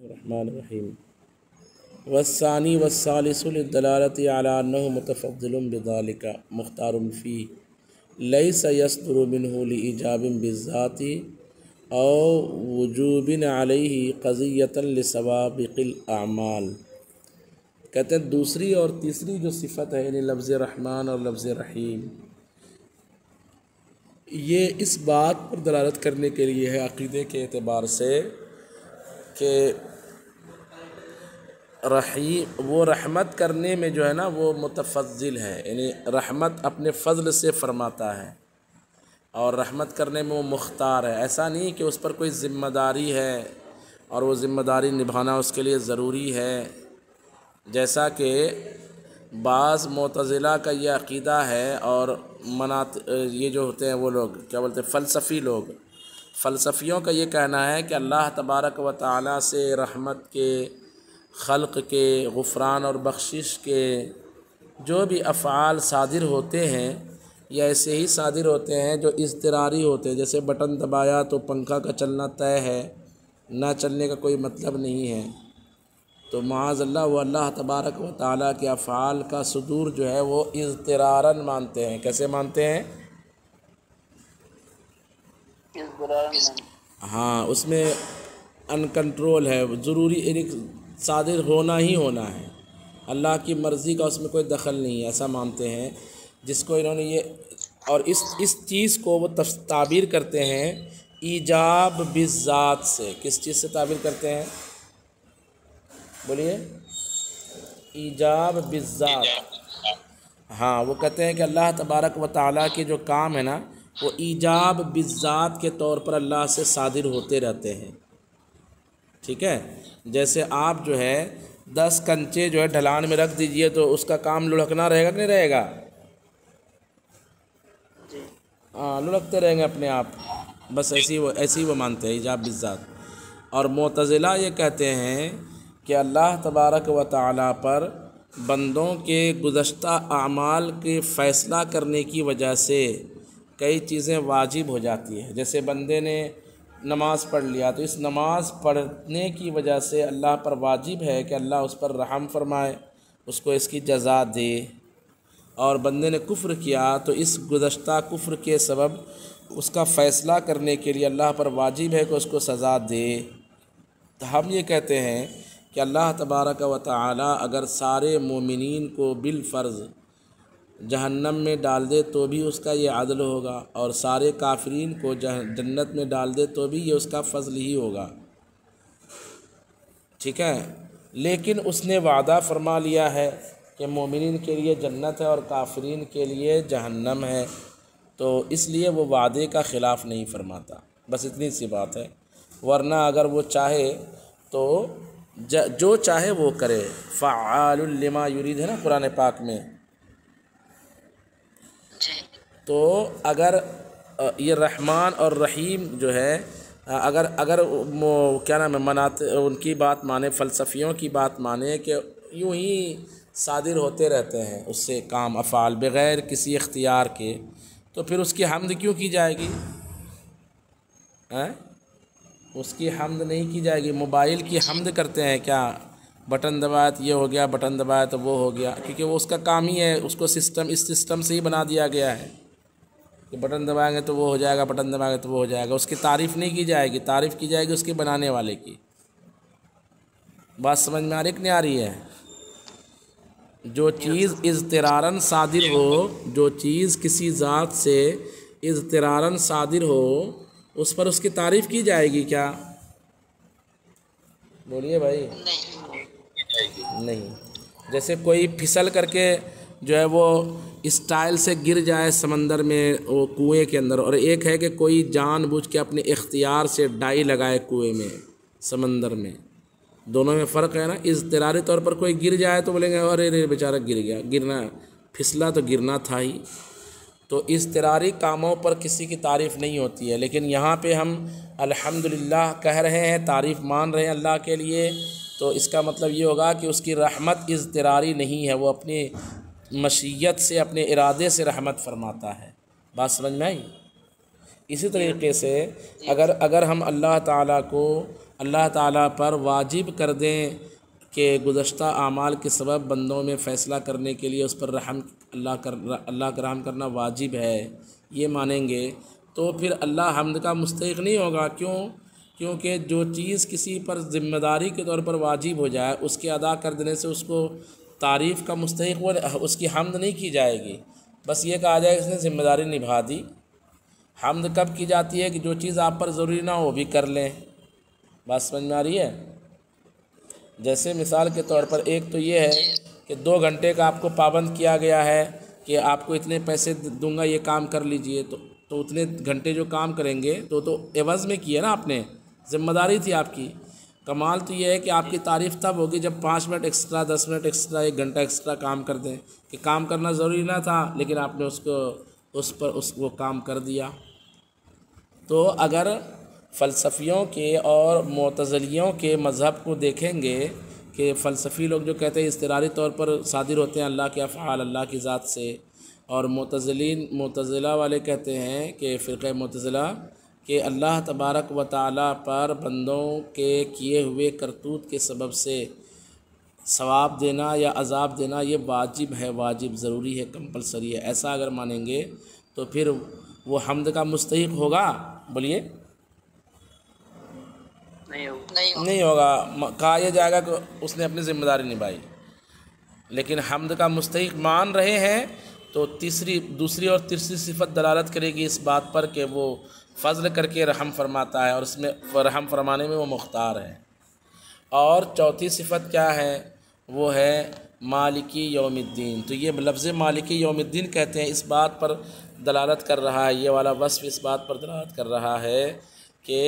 الرحمن الرحیم والثانی والثالث للدلالۃ علی انہ متفضل بذلک مختار فی لیس یصدر منہ لإیجاب بالذات او وجوب علیہ قضیۃ لسوابق الاعمال۔ کہتے ہیں دوسری اور تیسری جو صفت ہے یعنی لفظ رحمان اور لفظ رحیم، یہ اس بات پر دلالت کرنے کے لیے ہے عقیدے کے اعتبار سے کہ رحیم وہ رحمت کرنے میں جو ہے نا وہ متفضل ہے، یعنی رحمت اپنے فضل سے فرماتا ہے اور رحمت کرنے میں وہ مختار ہے۔ ایسا نہیں کہ اس پر کوئی ذمہ داری ہے اور وہ ذمہ داری نبھانا اس کے لیے ضروری ہے، جیسا کہ بعض معتزلہ کا یہ عقیدہ ہے اور یہ جو ہوتے ہیں وہ لوگ کیا بولتے ہیں فلسفی لوگ، فلسفیوں کا یہ کہنا ہے کہ اللہ تبارک و تعالیٰ سے رحمت کے، خلق کے، غفران اور بخشش کے جو بھی افعال صادر ہوتے ہیں یا ایسے ہی صادر ہوتے ہیں جو اضطراری ہوتے ہیں، جیسے بٹن دبایا تو پنکھا کا چلنا طے ہے، نہ چلنے کا کوئی مطلب نہیں ہے، تو معاذ اللہ وہ اللہ تبارک و تعالیٰ کے افعال کا صدور جو ہے وہ اضطراراً مانتے ہیں۔ کیسے مانتے ہیں؟ ہاں، اس میں ان کنٹرول ہے، ضروری یعنی صادر ہونا ہی ہونا ہے، اللہ کی مرضی کا اس میں کوئی دخل نہیں ہے، ایسا مانتے ہیں، جس کو انہوں نے یہ اور اس چیز کو وہ تعبیر کرتے ہیں ایجاب بالذات سے۔ کس چیز سے تعبیر کرتے ہیں؟ بولیے۔ ایجاب بالذات۔ ہاں، وہ کہتے ہیں کہ اللہ تبارک و تعالیٰ کے جو کام ہے نا وہ ایجاب بالذات کے طور پر اللہ سے صادر ہوتے رہتے ہیں، ٹھیک ہے؟ جیسے آپ جو ہے 10 کنچے جو ہے ڈھلان میں رکھ دیجئے تو اس کا کام لڑکنا رہے گا کہ نہیں رہے گا؟ ہاں، لڑکتے رہیں گے اپنے آپ، بس ایسی وہ مانتے ہیں ایجاب بالذات۔ اور معتزلہ یہ کہتے ہیں کہ اللہ تبارک و تعالیٰ پر بندوں کے گزشتہ اعمال کے فیصلہ کرنے کی وجہ سے کئی چیزیں واجب ہو جاتی ہیں، جیسے بندے نے نماز پڑھ لیا تو اس نماز پڑھنے کی وجہ سے اللہ پر واجب ہے کہ اللہ اس پر رحم فرمائے، اس کو اس کی جزا دے، اور بندے نے کفر کیا تو اس گزشتہ کفر کے سبب اس کا فیصلہ کرنے کے لیے اللہ پر واجب ہے کہ اس کو سزا دے۔ تو ہم یہ کہتے ہیں کہ اللہ تبارک و تعالی اگر سارے مومنین کو بالفرض جہنم میں ڈال دے تو بھی اس کا یہ عدل ہوگا، اور سارے کافرین کو جنت میں ڈال دے تو بھی یہ اس کا فضل ہی ہوگا، ٹھیک ہے؟ لیکن اس نے وعدہ فرما لیا ہے کہ مومنین کے لیے جنت ہے اور کافرین کے لیے جہنم ہے، تو اس لیے وہ وعدے کا خلاف نہیں فرماتا، بس اتنی سی بات ہے۔ ورنہ اگر وہ چاہے تو جو چاہے وہ کرے، فعال لما یرید ہے نا قرآن پاک میں، تو اگر یہ رحمان اور رحیم جو ہے اگر کیا نام ہے ان کی بات مانے، فلسفیوں کی بات مانے کہ یوں ہی صادر ہوتے رہتے ہیں اس سے کام افعال بغیر کسی اختیار کے، تو پھر اس کی حمد کیوں کی جائے گی؟ اس کی حمد نہیں کی جائے گی۔ موبائل کی حمد کرتے ہیں کیا؟ بٹن دبایا تو یہ ہو گیا، بٹن دبایا تو وہ ہو گیا، کیونکہ وہ اس کا کام ہی ہے، اس کو اس سسٹم سے ہی بنا دیا گیا ہے کہ بٹن دبائیں گے تو وہ ہو جائے گا، بٹن دبائیں گے تو وہ ہو جائے گا۔ اس کی تعریف نہیں کی جائے گی، تعریف کی جائے گی اس کے بنانے والے کی۔ بات سمجھ میں آ رہی کہ نہیں آ رہی ہے؟ جو چیز اضطراراً صادر ہو، جو چیز کسی ذات سے اضطراراً صادر ہو، اس پر اس کی تعریف کی جائے گی کیا؟ بولیے بھائی۔ نہیں۔ جیسے کوئی پھسل کر کے جو ہے وہ اسٹائل سے گر جائے سمندر میں، وہ کنویں کے اندر، اور ایک ہے کہ کوئی جان بوجھ کے اپنے اختیار سے ڈائی لگائے کنویں میں، سمندر میں، دونوں میں فرق ہے نا۔ اضطراری طور پر کوئی گر جائے تو بولیں گے ارے بیچارہ گر گیا، گرنا پھسلا تو گرنا تھا ہی، تو اضطراری کاموں پر کسی کی تعریف نہیں ہوتی ہے۔ لیکن یہاں پہ ہم الحمدللہ کہہ رہے ہیں، تعریف مان رہے ہیں اللہ کے لیے، تو اس کا مطلب یہ ہوگا کہ اس کی رحمت اضطراری نہیں ہے، وہ اپنی مشیت سے، اپنے ارادے سے رحمت فرماتا ہے۔ بات سمجھ میں آئی؟ اسی طریقے سے اگر ہم اللہ تعالیٰ کو اللہ تعالیٰ پر واجب کر دیں کہ گزشتہ اعمال کے سبب بندوں میں فیصلہ کرنے کے لیے اس پر رحم اللہ کا رحم کرنا واجب ہے، یہ مانیں گے تو پھر اللہ حمد کا مستحق نہیں ہوگا۔ کیونکہ جو چیز کسی پر ذمہ داری کے طور پر واجب ہو جائے اس کے ادا کر دینے سے اس کو تعریف کا مستحق اس کی حمد نہیں کی جائے گی، بس یہ کہا جائے کہ اس نے ذمہ داری نبھا دی۔ حمد کب کی جاتی ہے کہ جو چیز آپ پر ضروری نہ ہو وہ بھی کر لیں۔ بات سمجھ میں آ رہی ہے؟ جیسے مثال کے طور پر ایک تو یہ ہے کہ 2 گھنٹے کا آپ کو پابند کیا گیا ہے کہ آپ کو اتنے پیسے دوں گا، یہ کام کر لیجئے، تو اتنے گھنٹے جو کام کریں گے تو عوض میں کیا نا، آپ نے ذمہ داری تھی آپ کی۔ کمال تو یہ ہے کہ آپ کی تعریف تب ہوگی جب 5 منٹ ایکسٹرا، 10 منٹ ایکسٹرا، 1 گھنٹہ ایکسٹرا کام کر دیں کہ کام کرنا ضروری نہ تھا لیکن آپ نے وہ کام کر دیا۔ تو اگر فلسفیوں کے اور معتزلیوں کے مذہب کو دیکھیں گے کہ فلسفی لوگ جو کہتے ہیں اضطراری طور پر صادر ہوتے ہیں اللہ کے افعال اللہ کی ذات سے، اور معتزلہ والے کہتے ہیں کہ فرقہ معتزلہ کہ اللہ تبارک و تعالیٰ پر بندوں کے کیے ہوئے کرتوت کے سبب سے ثواب دینا یا عذاب دینا یہ واجب ہے، واجب ضروری ہے، کمپلسری ہے۔ ایسا اگر مانیں گے تو پھر وہ حمد کا مستحق ہوگا؟ بولیے نہیں ہوگا۔ کہا یہ جائے گا کہ اس نے اپنی ذمہ داری نبھائی، لیکن حمد کا مستحق مان رہے ہیں تو دوسری اور تیسری صفت دلالت کرے گی اس بات پر کہ وہ فضل کر کے رحم فرماتا ہے اور اس میں رحم فرمانے میں وہ مختار ہے۔ اور چوتھی صفت کیا ہے؟ وہ ہے مالکی یوم الدین۔ تو یہ لفظ مالکی یوم الدین کہتے ہیں، اس بات پر دلالت کر رہا ہے، یہ والا وصف اس بات پر دلالت کر رہا ہے کہ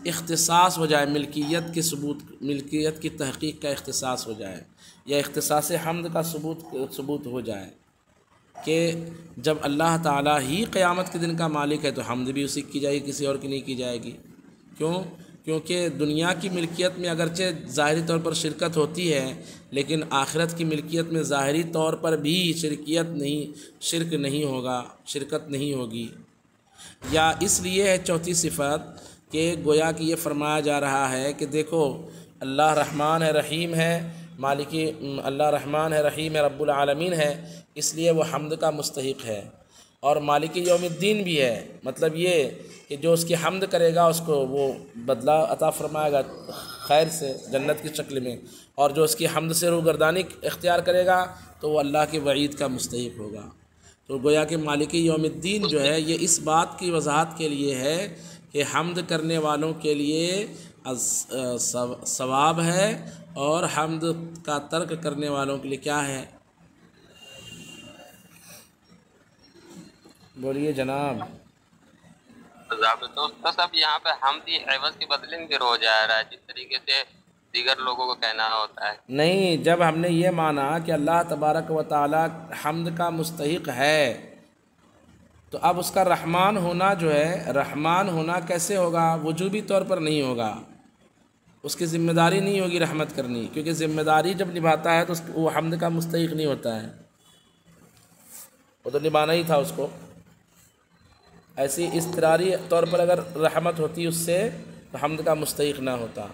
اختصاص ہو جائے، ملکیت کی تحقیق کا اختصاص ہو جائے، یا اختصاص حمد کا ثبوت ہو جائے کہ جب اللہ تعالیٰ ہی قیامت کے دن کا مالک ہے تو حمد بھی اسی کی جائے گی، کسی اور کی نہیں کی جائے گی۔ کیونکہ دنیا کی ملکیت میں اگرچہ ظاہری طور پر شرکت ہوتی ہے لیکن آخرت کی ملکیت میں ظاہری طور پر بھی شرک نہیں ہوگا، شرکت نہیں ہوگی۔ یا اس لیے ہے چوتھی صفت کہ گویا کہ یہ فرمایا جا رہا ہے کہ دیکھو اللہ رحمان ہے، رحیم ہے، اللہ رحمان ہے، رحیم ہے، رب العالمین ہے، اس لیے وہ حمد کا مستحق ہے۔ اور مالک یوم الدین بھی ہے، مطلب یہ کہ جو اس کی حمد کرے گا اس کو وہ بدلہ عطا فرمائے گا خیر سے، جنت کی شکل میں، اور جو اس کی حمد سے روگردانی اختیار کرے گا تو وہ اللہ کے وعید کا مستحق ہوگا۔ تو گویا کہ مالک یوم الدین جو ہے یہ اس بات کی وضاحت کے لیے ہے کہ حمد کرنے والوں کے لیے ثواب ہے اور حمد کا ترک کرنے والوں کے لیے کیا ہے؟ بولیے جناب۔ تو سب یہاں پہ حمدی عوض کے بدلے میں ہو جا رہا ہے، جس طریقے سے دیگر لوگوں کو کہنا ہوتا ہے۔ نہیں، جب ہم نے یہ مانا کہ اللہ تبارک و تعالی حمد کا مستحق ہے تو اب اس کا رحمان ہونا جو ہے، رحمان ہونا کیسے ہوگا؟ وجوبی طور پر نہیں ہوگا، اس کی ذمہ داری نہیں ہوگی رحمت کرنی، کیونکہ ذمہ داری جب نبھاتا ہے تو وہ حمد کا مستحق نہیں ہوتا ہے، وہ تو نبھانا ہی تھا اس کو۔ ایسی اضطراری طور پر اگر رحمت ہوتی اس سے تو حمد کا مستحق نہ ہوتا۔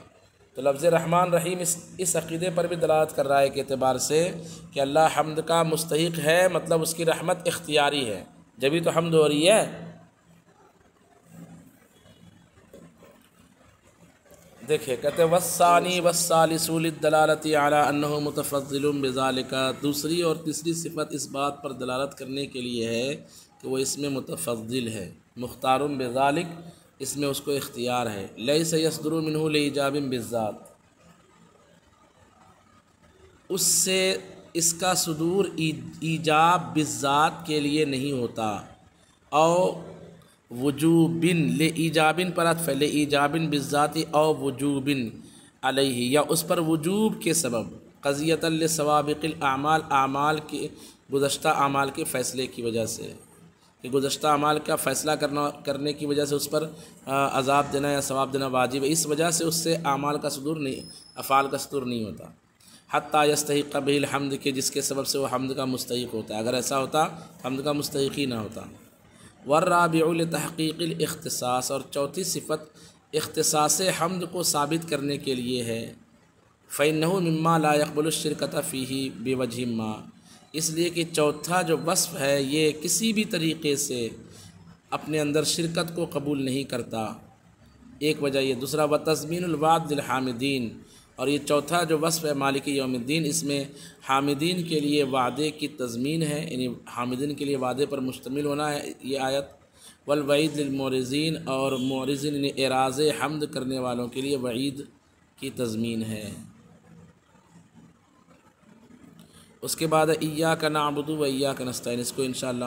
تو لفظ رحمان رحیم اس عقیدے پر بھی دلالت کر رہا ہے کہ اعتبار سے کہ اللہ حمد کا مستحق ہے، مطلب اس کی رحمت اختیاری ہے، جبھی تو حمد ہو رہی ہے۔ دیکھیں کہتے ہیں والثانی والثالث للدلالۃ علی انہ متفضل بذالک، دوسری اور تیسری صفت اس بات پر دلالت کرنے کے لیے ہے کہ وہ اس میں متفضل ہے، مختار بذالک، اس میں اس کو اختیار ہے، لیس یصدر منہ لایجاب بالذات، اس سے اس کا صدور ایجاب بالذات کے لیے نہیں ہوتا، او وجوب لایجاب پر عطف ہے، لایجاب بالذات او وجوب علیہ، یا اس پر وجوب کے سبب، قضیۃ لسوابق الاعمال، اعمال کے گزشتہ اعمال کے فیصلے کی وجہ سے، کہ گزشتہ اعمال کا فیصلہ کرنے کی وجہ سے اس پر عذاب دینا یا ثواب دینا واجب ہے، اس وجہ سے اس سے اعمال کا صدور نہیں، افعال کا صدور نہیں ہوتا، حتیٰ یستحق بہ الحمد، کے جس کے سبب سے وہ حمد کا مستحق ہوتا ہے، اگر ایسا ہوتا حمد کا مستحق ہی نہ ہوتا۔ والرابع لتحقیق الاختصاص، اور چوتھی صفت اختصاص حمد کو ثابت کرنے کے لیے ہے۔ فَإِنَّهُ مِمَّا لَا يَقْبَلُ الشِّرْكَةَ فِيهِ بِوَجْهٍ مَّا، اس لیے کہ چوتھا جو وصف ہے یہ کسی بھی طریقے سے اپنے اندر شرکت کو قبول نہیں کرتا، ایک وجہ یہ۔ دوسرا وَتَضْمِينُ الْوَعْدِ لِلْحَامِدِينَ، اور یہ چوتھا جو وصف ہے مالک یوم الدین، اس میں حامدین کے لیے وعدے کی تضمین ہے، یعنی حامدین کے لیے وعدے پر مشتمل ہونا ہے یہ آیت۔ والوعید للمعرضین، اور معرضین یعنی اعراض حمد کرنے والوں کے لیے وعید کی تضمین ہے۔ اس کے بعد ایاک نعبد و ایاک نستعین، اس کو انشاءاللہ